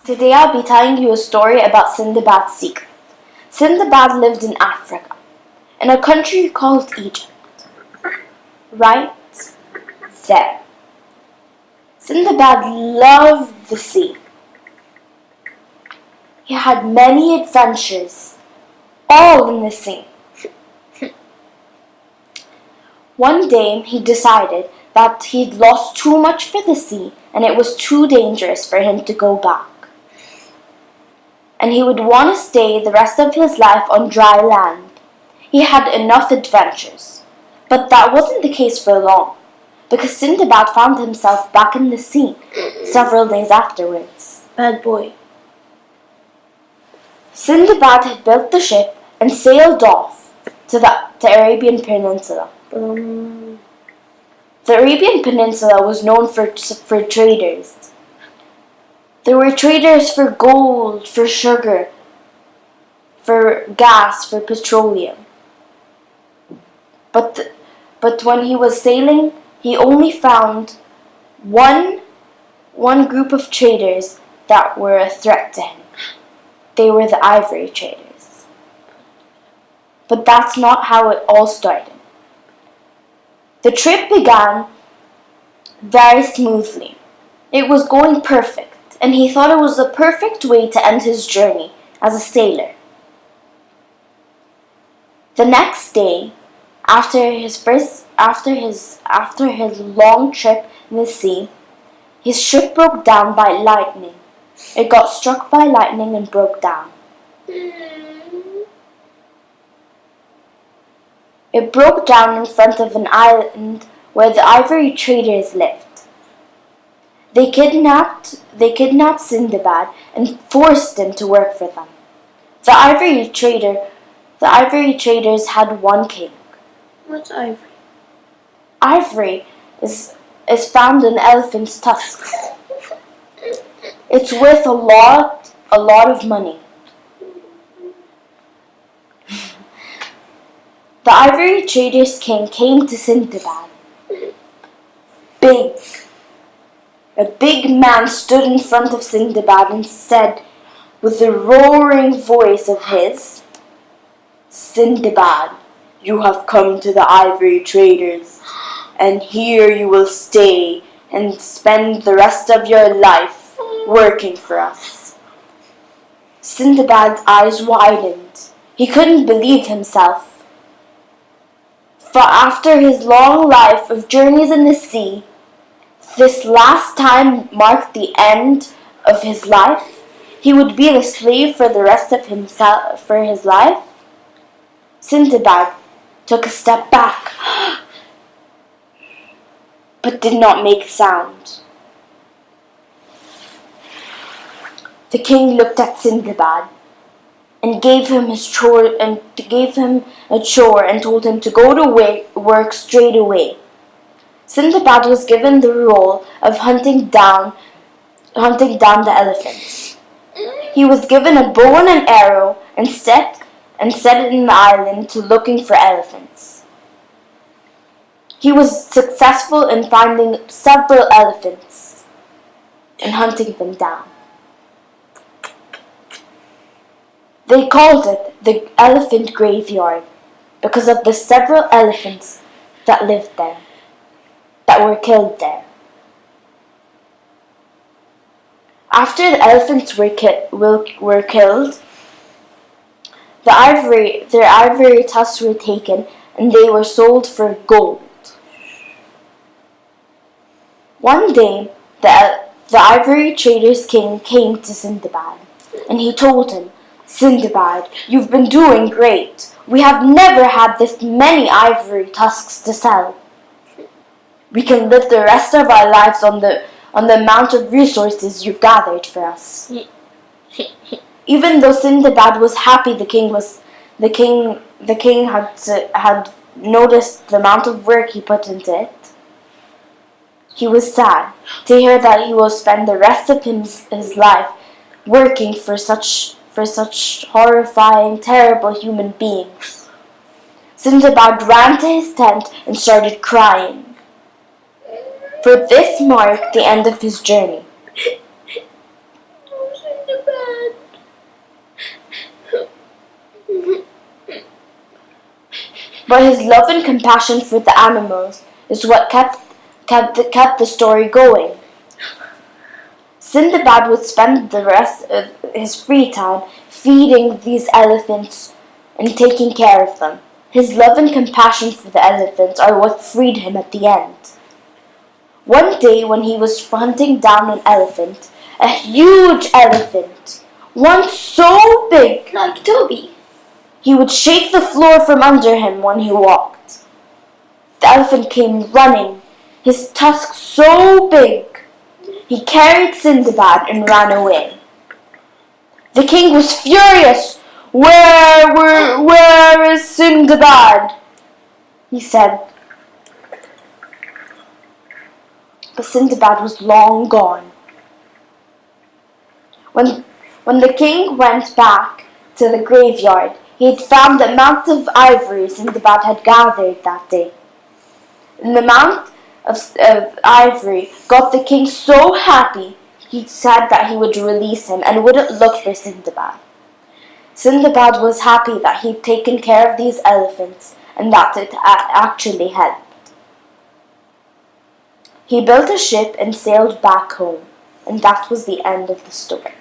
Today I'll be telling you a story about Sindbad's secret. Sindbad lived in Africa, in a country called Egypt. Right there. Sindbad loved the sea. He had many adventures, all in the sea. One day he decided that he'd lost too much for the sea and it was too dangerous for him to go back. And he would want to stay the rest of his life on dry land. He had enough adventures. But that wasn't the case for long, because Sindbad found himself back in the sea several days afterwards. Bad boy. Sindbad had built the ship and sailed off to the Arabian Peninsula. The Arabian Peninsula was known for traders. There were traders for gold, for sugar, for gas, for petroleum. But when he was sailing, he only found one group of traders that were a threat to him. They were the ivory traders. But that's not how it all started. The trip began very smoothly. It was going perfect, and he thought it was the perfect way to end his journey as a sailor. The next day, after his long trip in the sea, his ship broke down by lightning. It got struck by lightning and broke down. It broke down in front of an island where the ivory traders lived. They kidnapped Sindbad and forced him to work for them. The ivory traders had one king. What's ivory? Ivory is found in elephants' tusks. It's worth a lot of money. The ivory traders' king came to Sindbad. A big man stood in front of Sindbad and said, with the roaring voice of his, "Sindbad, you have come to the ivory traders, and here you will stay and spend the rest of your life working for us." Sindbad's eyes widened. He couldn't believe himself. For after his long life of journeys in the sea, this last time marked the end of his life. He would be a slave for the rest of his life. Sindbad took a step back, but did not make a sound. The king looked at Sindbad and gave him a chore and told him to go to work straight away. Sindbad was given the role of hunting down the elephants. He was given a bow and an arrow and set it in the island to looking for elephants. He was successful in finding several elephants and hunting them down. They called it the elephant graveyard because of the several elephants that lived there, that were killed there. After the elephants were killed, their ivory tusks were taken and they were sold for gold. One day, the ivory traders' king came to Sindbad and he told him, "Sindbad, you've been doing great. We have never had this many ivory tusks to sell. We can live the rest of our lives on the amount of resources you've gathered for us." Even though Sindbad was happy, the king had noticed the amount of work he put into it. He was sad to hear that he will spend the rest of his life working for such horrifying, terrible human beings. Sindbad ran to his tent and started crying, for this marked the end of his journey. But his love and compassion for the animals is what kept the story going. Sindbad would spend the rest of his free time feeding these elephants and taking care of them. His love and compassion for the elephants are what freed him at the end. One day when he was hunting down an elephant, a huge elephant, one so big, Like Toby. he would shake the floor from under him when he walked. The elephant came running, his tusks so big. He carried Sindbad and ran away. The king was furious. Where is Sindbad? He said. But Sindbad was long gone. When the king went back to the graveyard, he had found the amount of ivory Sindbad had gathered that day. And the amount of ivory got the king so happy, he said that he would release him and wouldn't look for Sindbad. Sindbad was happy that he'd taken care of these elephants and that it actually helped. He built a ship and sailed back home, and that was the end of the story.